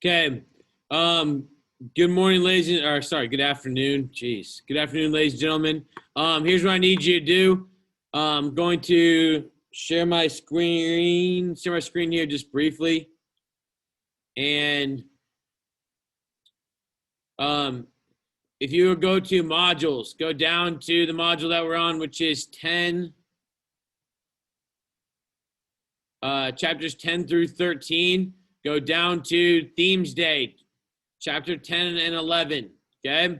Okay. Um, good morning, good afternoon. Jeez. Good afternoon, ladies and gentlemen. Here's what I need you to do. I'm going to share my screen here just briefly. And if you would go to modules, go down to the module that we're on, which is 10, chapters 10 through 13. Go down to Themes Day, chapter 10 and 11. Okay.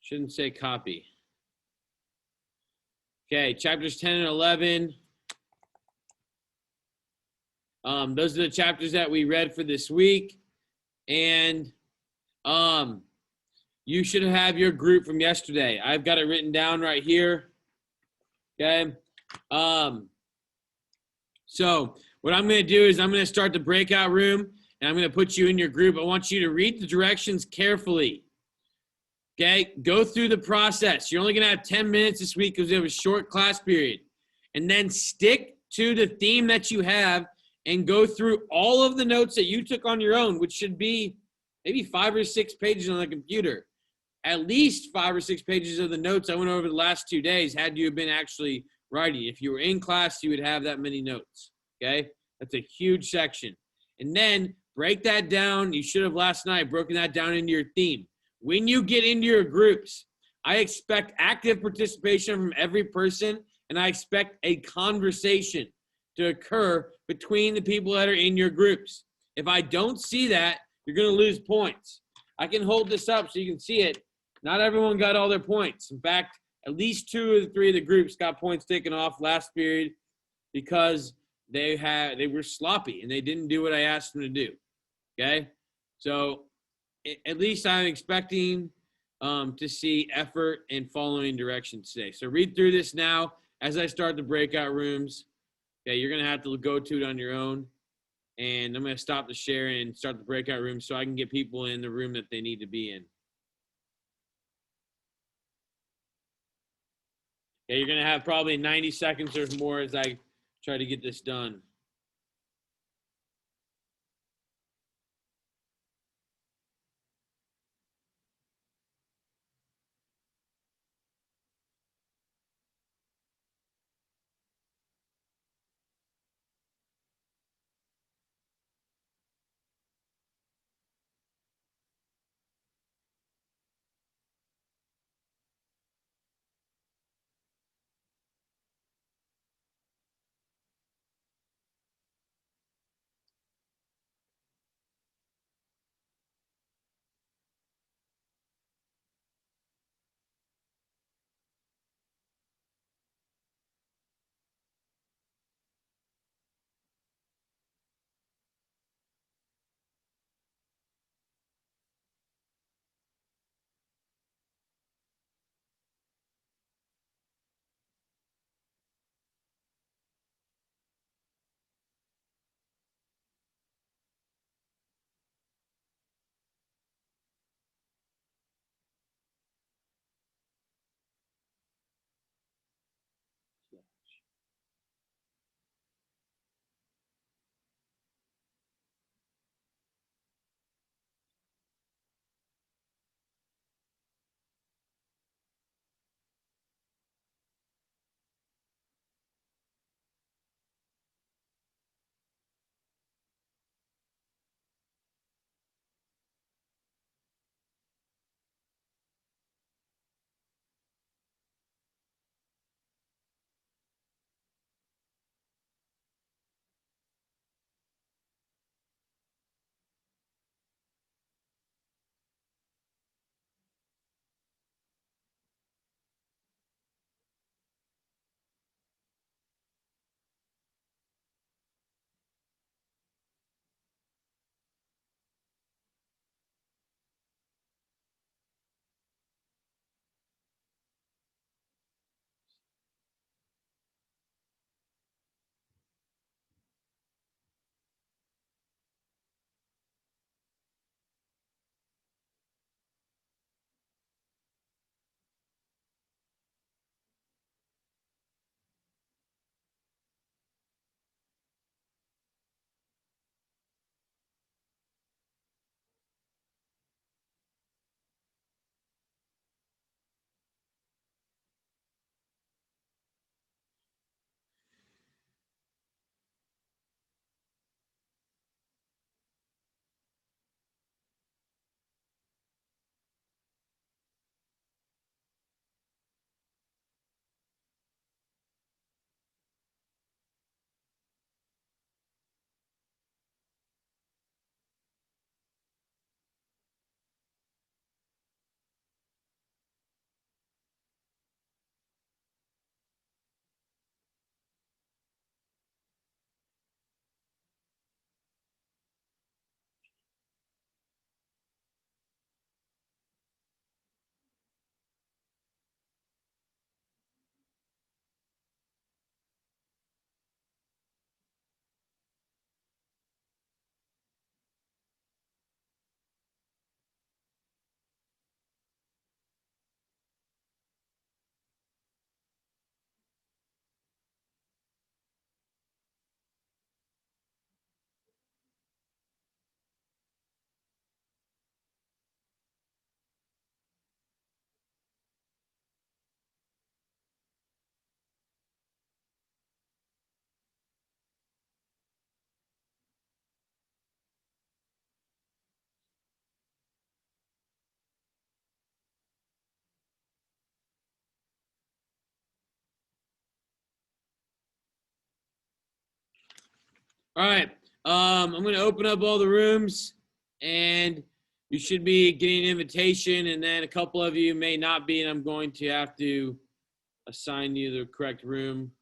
Shouldn't say copy. Okay, chapters 10 and 11. Those are the chapters that we read for this week. And you should have your group from yesterday. I've got it written down right here. Okay. So what I'm going to do is I'm going to start the breakout room and I'm going to put you in your group. I want you to read the directions carefully. Okay, go through the process. You're only going to have 10 minutes this week because we have a short class period. And then stick to the theme that you have and go through all of the notes that you took on your own, which should be maybe 5 or 6 pages on the computer. At least 5 or 6 pages of the notes I went over the last 2 days had you been actually writing. If you were in class, you would have that many notes, okay? That's a huge section. And then break that down. You should have last night broken that down into your theme. When you get into your groups, I expect active participation from every person, and I expect a conversation to occur between the people that are in your groups. If I don't see that, you're going to lose points. I can hold this up so you can see it. Not everyone got all their points. In fact, at least 2 of the 3 of the groups got points taken off last period because they were sloppy and they didn't do what I asked them to do. Okay? So at least I'm expecting to see effort and following directions today. So read through this now as I start the breakout rooms. Okay, you're going to have to go to it on your own. And I'm going to stop the share and start the breakout room so I can get people in the room that they need to be in. Okay, you're going to have probably 90 seconds or more as I try to get this done. All right. I'm going to open up all the rooms, and you should be getting an invitation, and then a couple of you may not be, and I'm going to have to assign you the correct room.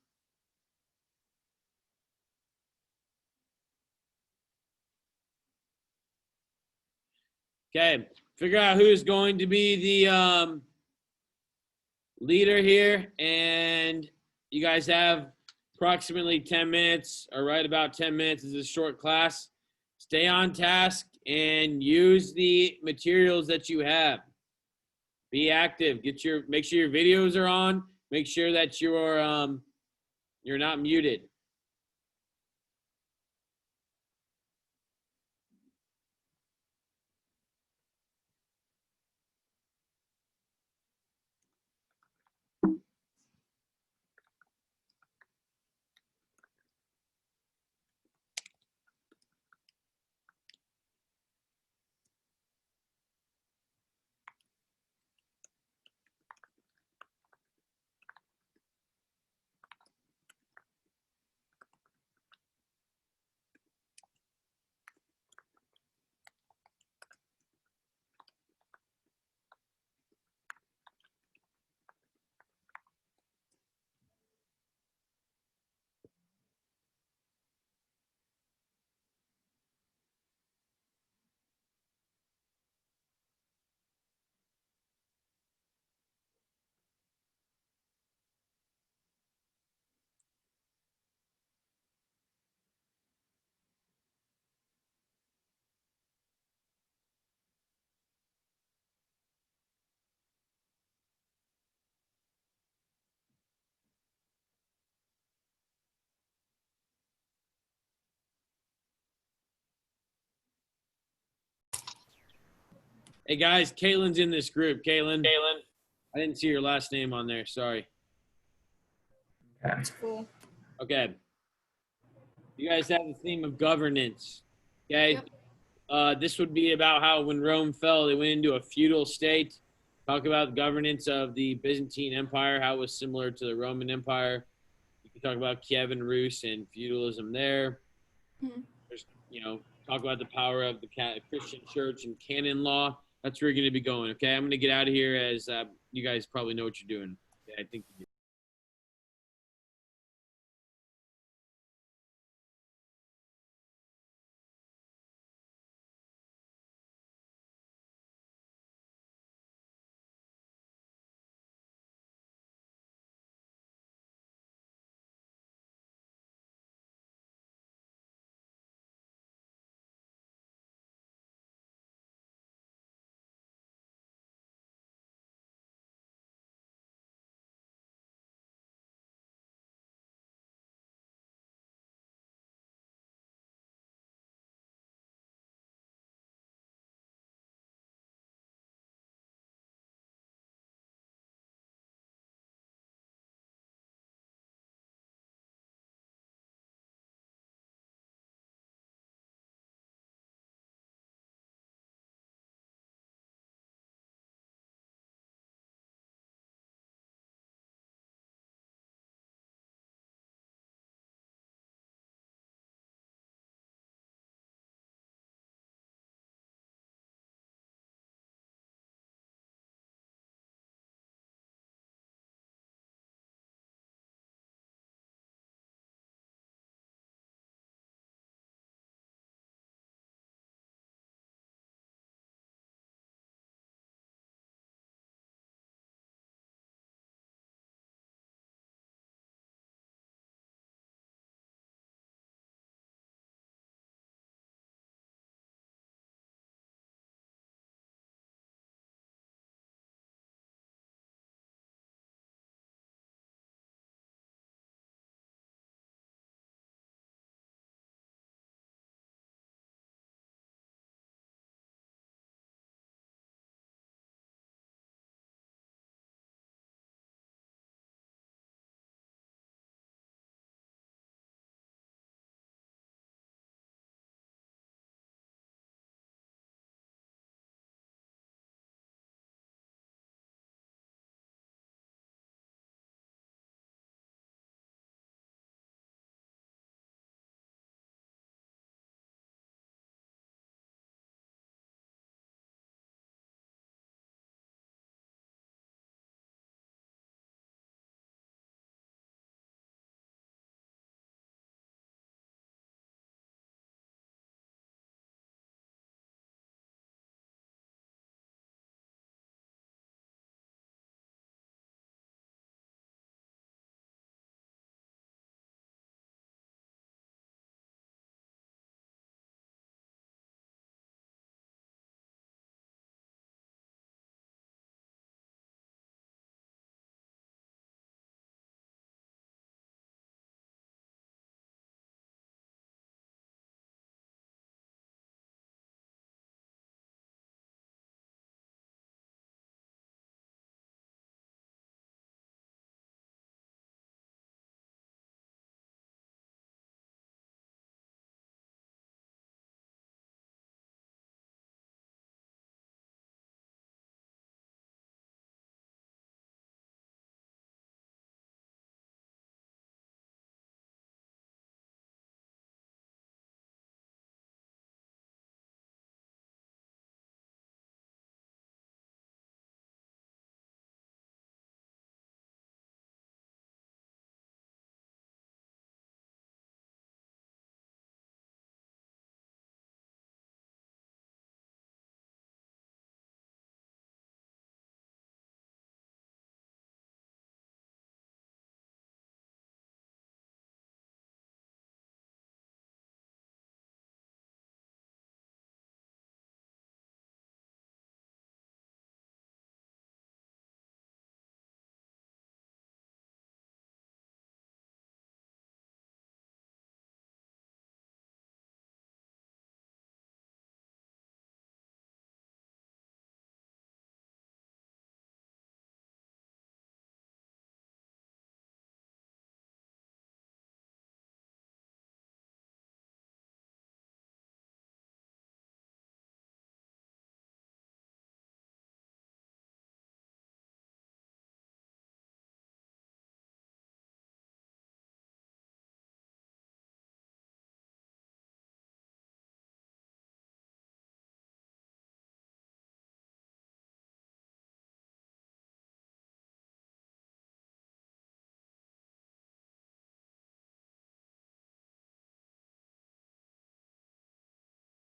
Okay. Figure out who is going to be the leader here, and you guys have approximately 10 minutes, or right about 10 minutes. This is a short class. Stay on task and use the materials that you have. Be active. Make sure your videos are on. Make sure that you're not muted. Hey guys, Caitlin's in this group. Caitlin, I didn't see your last name on there. Sorry. That's cool. Okay. You guys have the theme of governance. Okay. Yep. This would be about how when Rome fell, they went into a feudal state. Talk about the governance of the Byzantine Empire, how it was similar to the Roman Empire. You can talk about Kievan Rus and feudalism there. There's, talk about the power of the Christian church and canon law. That's where you're going to be going. Okay. I'm going to get out of here as you guys probably know what you're doing. Okay, I think you do.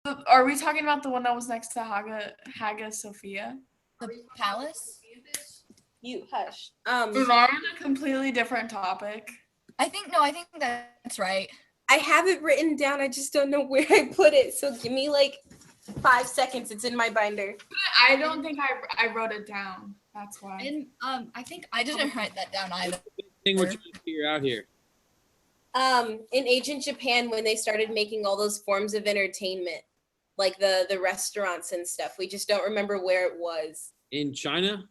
Are we talking about the one that was next to Hagia Sophia? The palace? You hush. Was that on a completely different topic? I think that's right. I have it written down. I just don't know where I put it. So give me like 5 seconds. It's in my binder. I don't think I wrote it down. That's why. And I think I didn't write that down either. Thing we're trying to figure out here. In ancient Japan, when they started making all those forms of entertainment, like the restaurants and stuff, we just don't remember where it was. In China?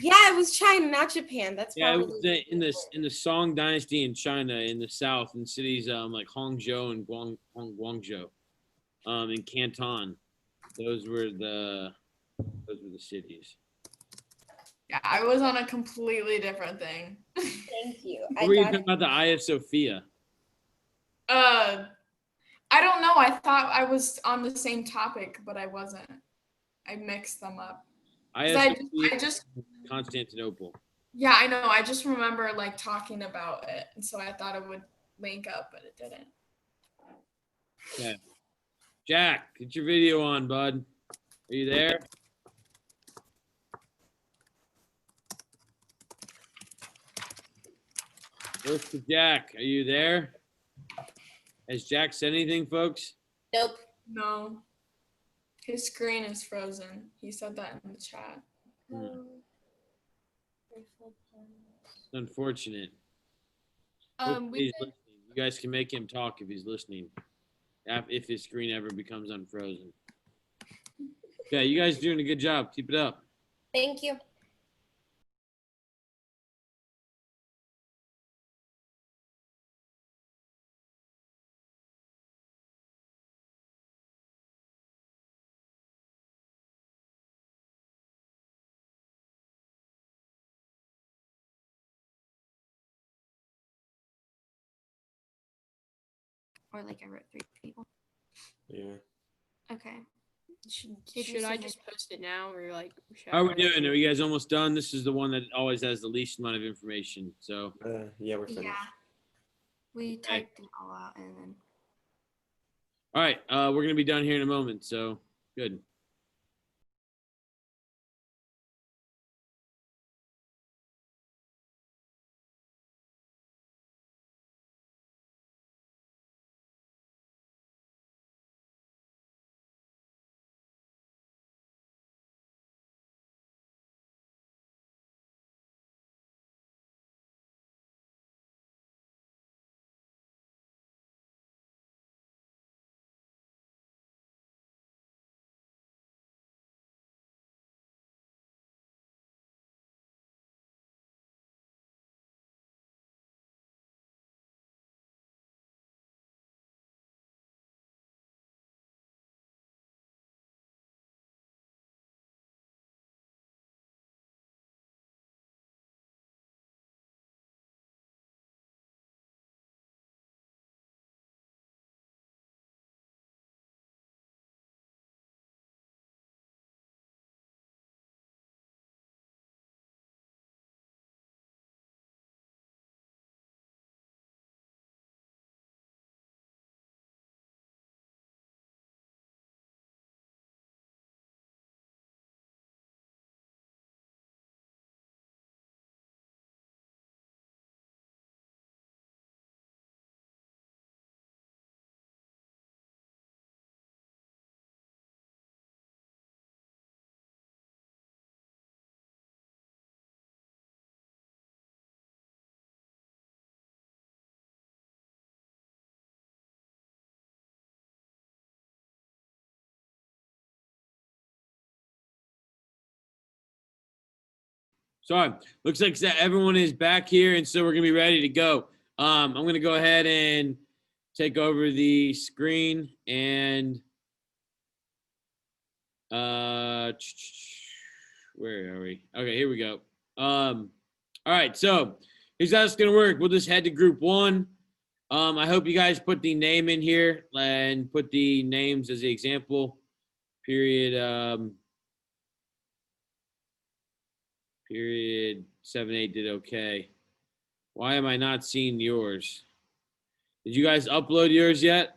Yeah, it was China, not Japan. That's Yeah, it probably was in the Song Dynasty in China, in the south, in cities like Hangzhou and Guangzhou, in Canton. Those were the cities. Yeah, I was on a completely different thing. Thank you. What were you talking about? The Hagia Sophia. I don't know. I thought I was on the same topic, but I wasn't. I mixed them up. 'Cause Hagia I Sophia, just Constantinople. yeah, I know. I just remember like talking about it, and so I thought it would link up, but it didn't. Yeah. Jack, get your video on, bud. Are you there? Where's the Jack? Are you there? Has Jack said anything, folks? Nope. No, his screen is frozen. He said that in the chat. It's unfortunate. We He's listening. You guys can make him talk if he's listening. If his screen ever becomes unfrozen. Yeah, you guys doing a good job. Keep it up. Thank you. Or like I wrote 3 people. Yeah. Okay. Should I just post it now or like? should How are we I- doing? Are you guys almost done? This is the one that always has the least amount of information. So, Yeah, we're finished. Yeah. We Okay. typed it all out and then. all right, we're gonna be done here in a moment. So, good. So, looks like everyone is back here, and so we're gonna be ready to go. I'm gonna go ahead and take over the screen and where are we? Okay, here we go. All right, so here's how it's gonna work. We'll just head to group 1. I hope you guys put the name in here and put the names as the example. Period. Period 7-8 did okay. Why am I not seeing yours? Did you guys upload yours yet?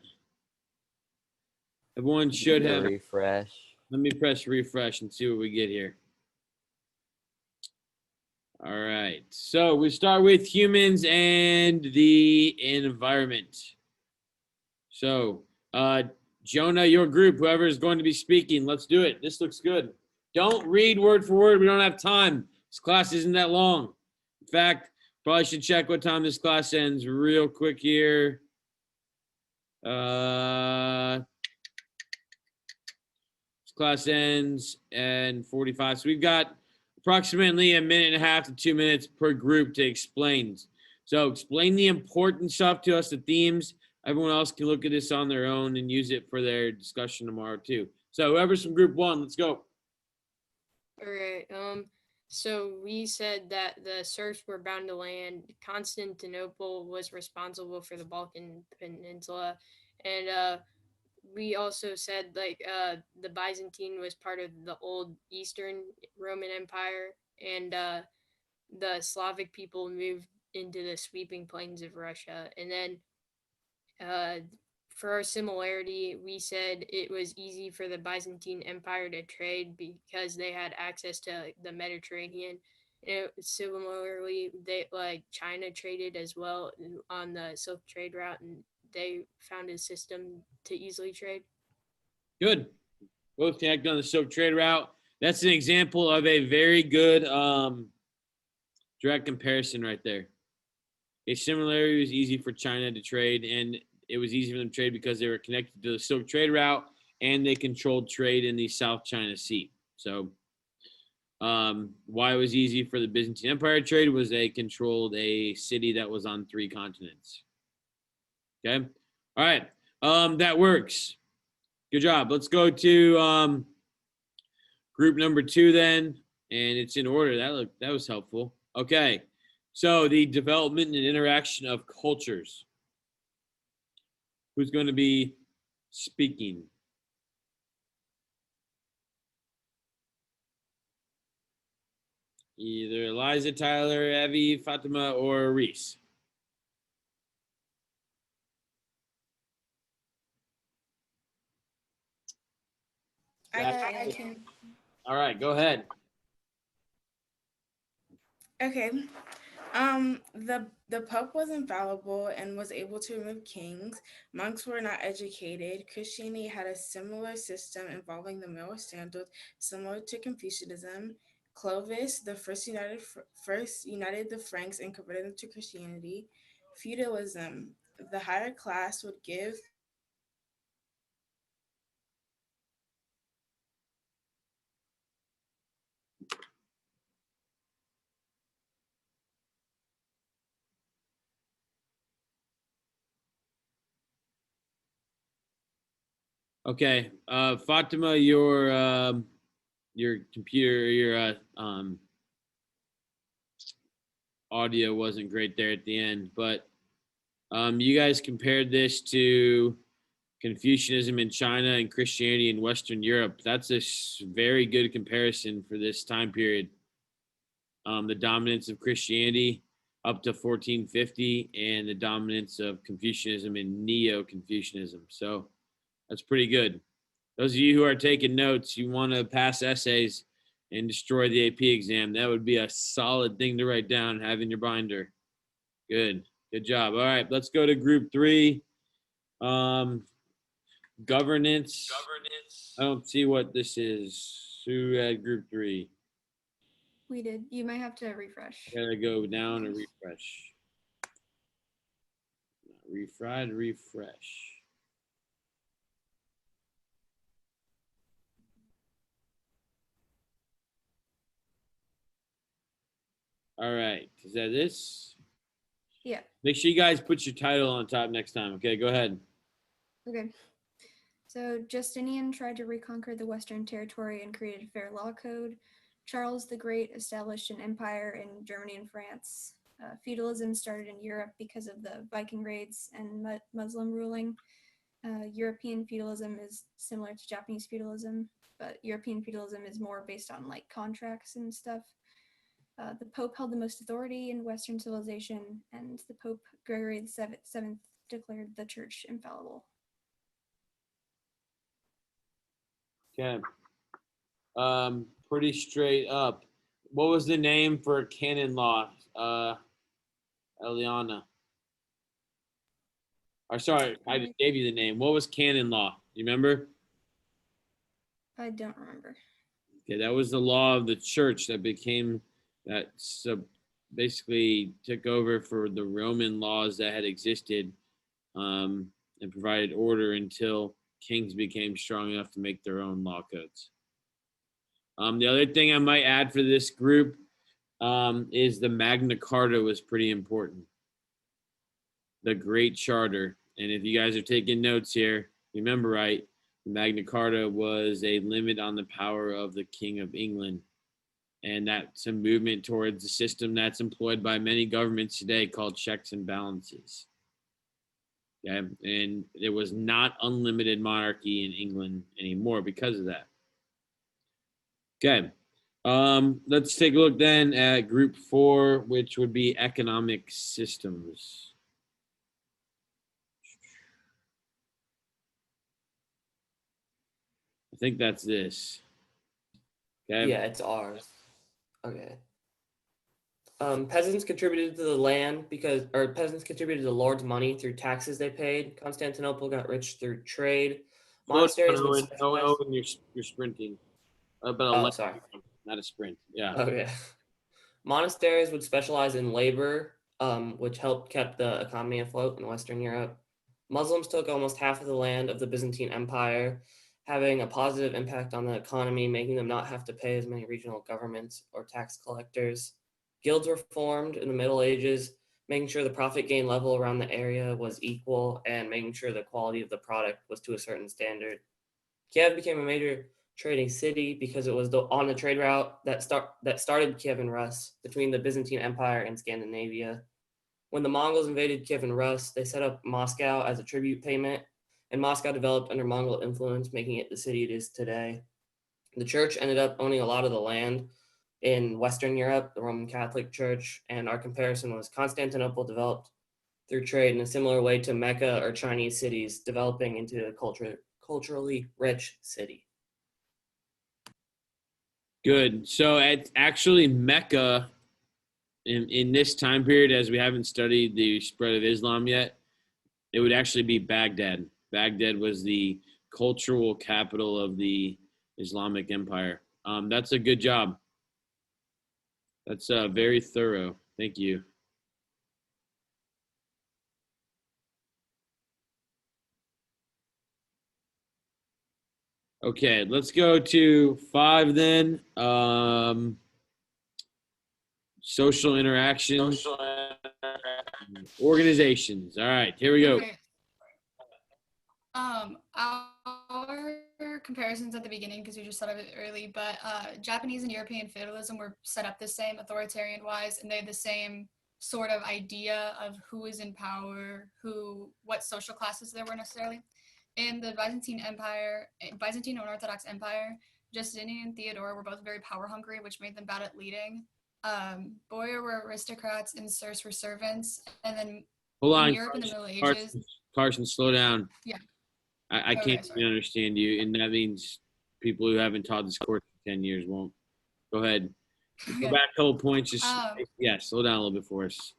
Everyone should have. Refresh. Let me press refresh and see what we get here. All right. So we start with humans and the environment. So, Jonah, your group, whoever is going to be speaking, let's do it. This looks good. Don't read word for word. We don't have time. This class isn't that long. In fact, probably should check what time this class ends real quick here. This class ends in 45. So we've got approximately a minute and a half to 2 minutes per group to explain. So explain the important stuff to us, the themes. Everyone else can look at this on their own and use it for their discussion tomorrow too. So whoever's from group 1, let's go. All right. So we said that the serfs were bound to land. Constantinople was responsible for the Balkan Peninsula, and we also said the Byzantine was part of the old Eastern Roman Empire, and the Slavic people moved into the sweeping plains of Russia. And then for our similarity, we said it was easy for the Byzantine Empire to trade because they had access to the Mediterranean. And similarly, China traded as well on the Silk Trade route, and they found a system to easily trade. Good. Both connect on the Silk Trade route. That's an example of a very good direct comparison right there. A similarity was easy for China to trade, and it was easy for them to trade because they were connected to the Silk Trade route and they controlled trade in the South China Sea. So why it was easy for the Byzantine Empire to trade was they controlled a city that was on 3 continents. Okay. All right. That works. Good job. Let's go to group number 2 then, and it's in order. That was helpful. Okay. So the development and interaction of cultures. Who's going to be speaking? Either Eliza, Tyler, Evie, Fatima, or Reese. I can. All right, go ahead. Okay. The Pope was infallible and was able to remove kings. Monks were not educated. Christianity had a similar system involving the moral standards, similar to Confucianism. Clovis, the first united the Franks and converted them to Christianity. Feudalism, the higher class would give Okay, Fatima, your computer, your audio wasn't great there at the end, but you guys compared this to Confucianism in China and Christianity in Western Europe. That's a very good comparison for this time period. The dominance of Christianity up to 1450 and the dominance of Confucianism and Neo-Confucianism. So that's pretty good. Those of you who are taking notes, you want to pass essays and destroy the AP exam. That would be a solid thing to write down and have in your binder. Good. Good job. All right, let's go to group 3. Governance. I don't see what this is. Who had group 3? We did. You might have to refresh. Gotta go down and refresh. Refresh. All right. Is that this? Yeah. Make sure you guys put your title on top next time. Okay, go ahead. Okay. So Justinian tried to reconquer the Western territory and created a fair law code. Charles the Great established an empire in Germany and France. Feudalism started in Europe because of the Viking raids and Muslim ruling. European feudalism is similar to Japanese feudalism, but European feudalism is more based on like contracts and stuff. The Pope held the most authority in Western civilization, and the Pope Gregory VII declared the church infallible. Okay. Pretty straight up. What was the name for canon law? Eliana. Or sorry, I just gave you the name. What was canon law? You remember? I don't remember. Okay, that was the law of the church that became that basically took over for the Roman laws that had existed, and provided order until kings became strong enough to make their own law codes. The other thing I might add for this group is the Magna Carta was pretty important. The Great Charter. And if you guys are taking notes here, remember right, the Magna Carta was a limit on the power of the King of England. And that's a movement towards a system that's employed by many governments today called checks and balances. Okay? And there was not unlimited monarchy in England anymore because of that. Okay. Let's take a look then at group 4, which would be economic systems. I think that's this. Okay. Yeah, it's ours. Okay. Peasants contributed to the land peasants contributed to the lord's money through taxes they paid. Constantinople got rich through trade. Monasteries would specialize. Owen, you're sprinting. But Oh, sorry. not a sprint. Yeah. Okay. Monasteries would specialize in labor, which helped keep the economy afloat in Western Europe. Muslims took almost half of the land of the Byzantine Empire, having a positive impact on the economy, making them not have to pay as many regional governments or tax collectors. Guilds were formed in the Middle Ages, making sure the profit gain level around the area was equal and making sure the quality of the product was to a certain standard. Kiev became a major trading city because it was on the trade route that started Kievan Rus between the Byzantine Empire and Scandinavia. When the Mongols invaded Kievan Rus, they set up Moscow as a tribute payment, and Moscow developed under Mongol influence, making it the city it is today. The church ended up owning a lot of the land in Western Europe, the Roman Catholic Church, and our comparison was Constantinople developed through trade in a similar way to Mecca or Chinese cities developing into a culturally rich city. Good. So it's actually Mecca in this time period, as we haven't studied the spread of Islam yet, it would actually be Baghdad. Baghdad was the cultural capital of the Islamic Empire. That's a good job. That's very thorough. Thank you. Okay, let's go to 5 then. Social interactions. Organizations. All right, here we go. Okay. Our comparisons at the beginning, because we just said it early, but Japanese and European feudalism were set up the same authoritarian-wise, and they had the same sort of idea of who is in power, what social classes there were necessarily. In the Byzantine and Orthodox Empire, Justinian and Theodore were both very power-hungry, which made them bad at leading. Boyar were aristocrats and serfs were servants, and then Hold on, in Europe in the Middle Ages. Carson, slow down. Yeah. I Okay, can't sorry. even understand you, and that means people who haven't taught this course for 10 years won't. Go ahead. Go back a couple points. Just slow down a little bit for us.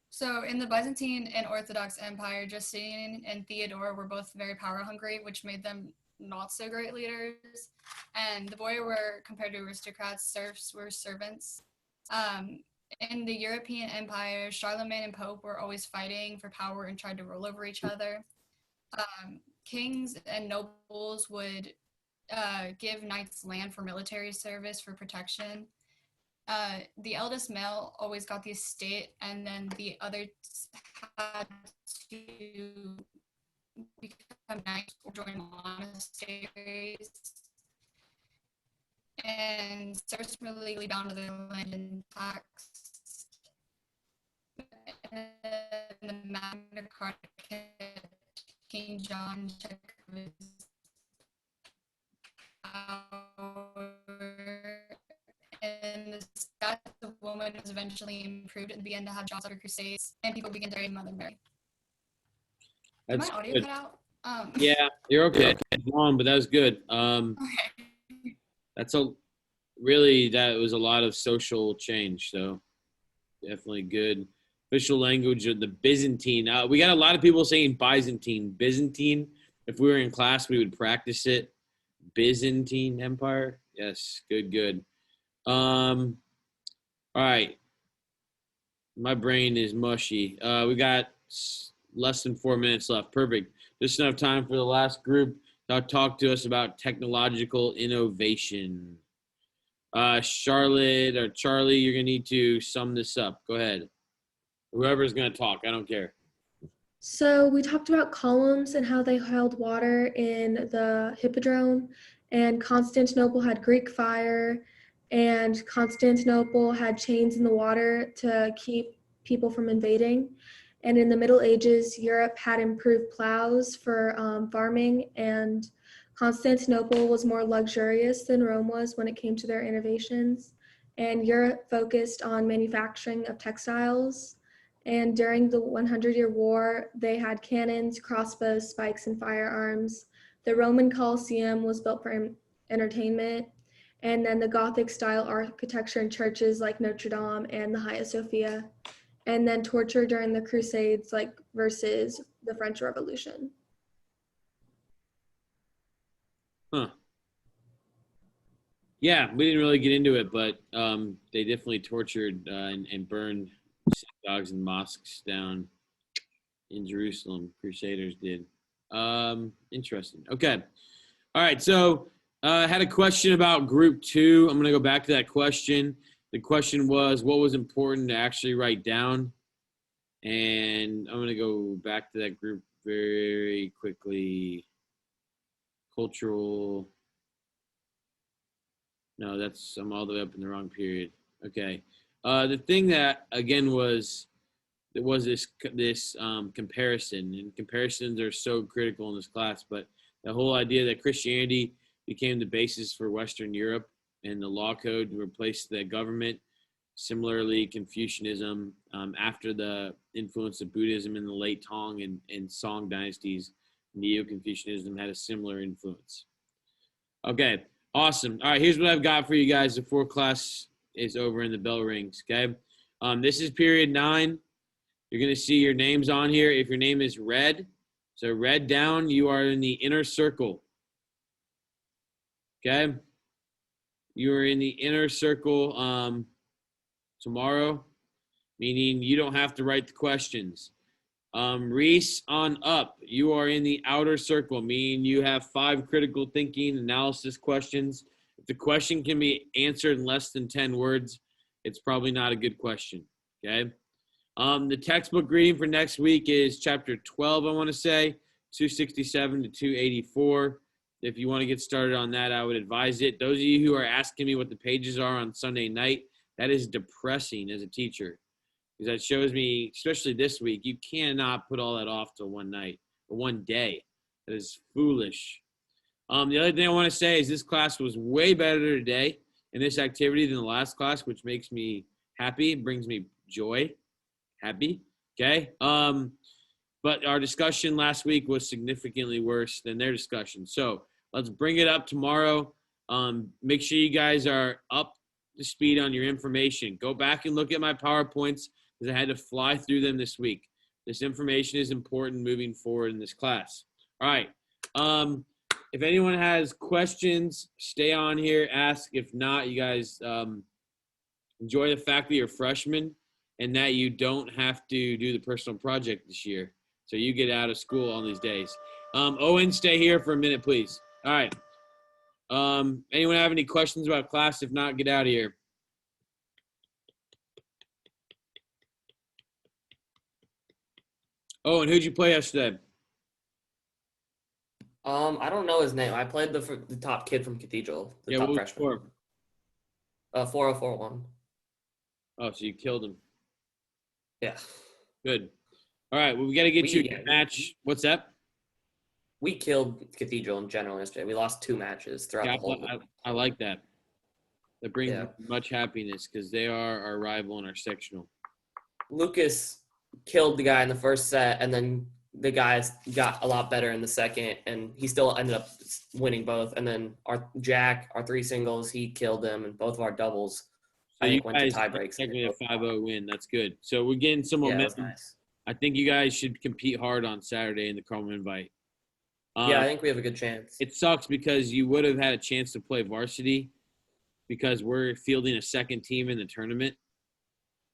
So in the Byzantine and Orthodox Empire, Justinian and Theodore were both very power-hungry, which made them not so great leaders. And the boyar were compared to aristocrats, serfs were servants. In the European Empire, Charlemagne and Pope were always fighting for power and tried to rule over each other. Kings and nobles would give knights land for military service for protection. The eldest male always got the estate, and then the others had to become knights or join monasteries. And serfs were legally bound to their land and tax. And the Magna Carta, King John took his power, and the status of women was eventually improved and began to have jobs under crusades, and people began to marry Mother Mary. Did my audio cut out? Yeah, you're okay. Wrong, but that was good. Okay. That was a lot of social change. So definitely good. Official language of the Byzantine. We got a lot of people saying Byzantine. Byzantine. If we were in class, we would practice it. Byzantine Empire. Yes, good. All right. My brain is mushy. We got less than 4 minutes left. Perfect. Just enough time for the last group to talk to us about technological innovation. Charlotte or Charlie, you're going to need to sum this up. Go ahead. Whoever's going to talk, I don't care. So we talked about columns and how they held water in the Hippodrome, and Constantinople had Greek fire, and Constantinople had chains in the water to keep people from invading. And in the Middle Ages, Europe had improved plows for farming, and Constantinople was more luxurious than Rome was when it came to their innovations. And Europe focused on manufacturing of textiles. And during the 100-Year War, they had cannons, crossbows, spikes, and firearms. The Roman Colosseum was built for entertainment. And then the Gothic-style architecture in churches like Notre Dame and the Hagia Sophia. And then torture during the Crusades, versus the French Revolution. Huh. Yeah, we didn't really get into it, but they definitely tortured and burned synagogues and mosques down in Jerusalem. Crusaders did. Interesting. Okay. All right. So I had a question about group 2. I'm going to go back to that question. The question was, what was important to actually write down? And I'm going to go back to that group very quickly. Cultural. No, I'm all the way up in the wrong period. Okay. The thing that again was this comparison, and comparisons are so critical in this class. But the whole idea that Christianity became the basis for Western Europe and the law code replaced the government. Similarly, Confucianism, after the influence of Buddhism in the late Tang and Song dynasties, Neo-Confucianism had a similar influence. Okay, awesome. All right, here's what I've got for you guys before class is over and the bell rings, okay? This is period 9. You're going to see your names on here. If your name is red, so red down, you are in the inner circle, okay? You are in the inner circle tomorrow, meaning you don't have to write the questions. Reese on up, you are in the outer circle, meaning you have 5 critical thinking analysis questions. If the question can be answered in less than 10 words, it's probably not a good question, okay? The textbook reading for next week is chapter 12, I want to say, 267 to 284. If you want to get started on that, I would advise it. Those of you who are asking me what the pages are on Sunday night, that is depressing as a teacher, because that shows me, especially this week, you cannot put all that off to one night or one day. That is foolish. The other thing I want to say is this class was way better today in this activity than the last class, which makes me happy, brings me joy, happy, okay? But our discussion last week was significantly worse than their discussion. So let's bring it up tomorrow. Make sure you guys are up to speed on your information. Go back and look at my PowerPoints because I had to fly through them this week. This information is important moving forward in this class. All right. If anyone has questions, stay on here, ask. If not, you guys enjoy the fact that you're freshmen and that you don't have to do the personal project this year. So you get out of school on these days. Owen, stay here for a minute, please. All right. Anyone have any questions about class? If not, get out of here. Oh, and who'd you play yesterday? I don't know his name. I played the top kid from Cathedral, the top what was freshman. your score? 4-0-4-1. Oh, so you killed him. Yeah. Good. All right. Well, we got to get you a match. What's that? We killed Cathedral in general yesterday. We lost 2 matches throughout the whole week. I like that. That brings much happiness because they are our rival in our sectional. Lucas killed the guy in the first set, and then the guys got a lot better in the second, and he still ended up winning both. And then our 3 singles, he killed them, and both of our doubles, So I you think, went to guys tie breaks. technically a 5-0 win. That's good. So we're getting some Yeah, it was momentum. nice. I think you guys should compete hard on Saturday in the Carmel Invite. Yeah, I think we have a good chance. It sucks because you would have had a chance to play varsity because we're fielding a second team in the tournament.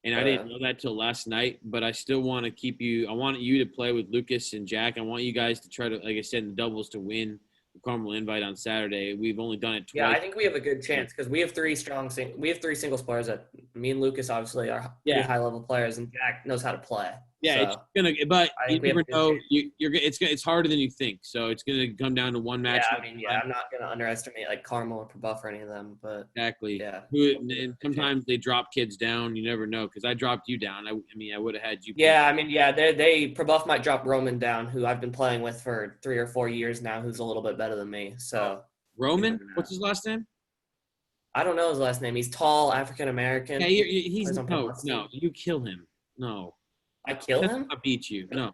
And I didn't know that till last night, but I still want to keep you. I want you to play with Lucas and Jack. I want you guys to try to, like I said, in the doubles to win the Carmel Invite on Saturday. We've only done it twice. Yeah, I think we have a good chance because we have 3 strong. We have 3 singles players. That me and Lucas obviously are pretty high level players, and Jack knows how to play. Yeah, so, it's gonna. But I you think we have never a good know. chance. It's harder than you think. So it's gonna come down to one match. Yeah, I mean, yeah, I'm not gonna underestimate like Carmel or Prebuff or any of them, but Exactly. yeah. And sometimes they drop kids down. You never know because I dropped you down. I mean, I would have had you. Yeah, I mean, yeah, they Prebuff might drop Roman down, who I've been playing with for 3 or 4 years now, who's a little bit better than me. So Roman, never know. what's his last name? I don't know his last name. He's tall, African American. Yeah, he's Plays on no. Prebuff. You kill him. No, I kill him. I beat you. No,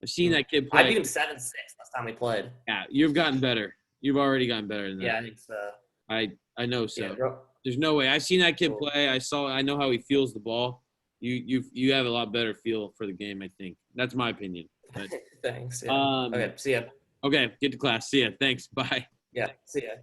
I've seen that kid play. I beat him 7-6 last time we played. Yeah, you've gotten better. You've already gotten better than that. Yeah, I think so. I know so. Yeah, bro. There's no way. I've seen that kid Cool. play. I know how he feels the ball. You have a lot better feel for the game. I think that's my opinion. But, Thanks. Yeah. Okay, see ya. Okay, get to class. See ya. Thanks. Bye. Yeah, see ya.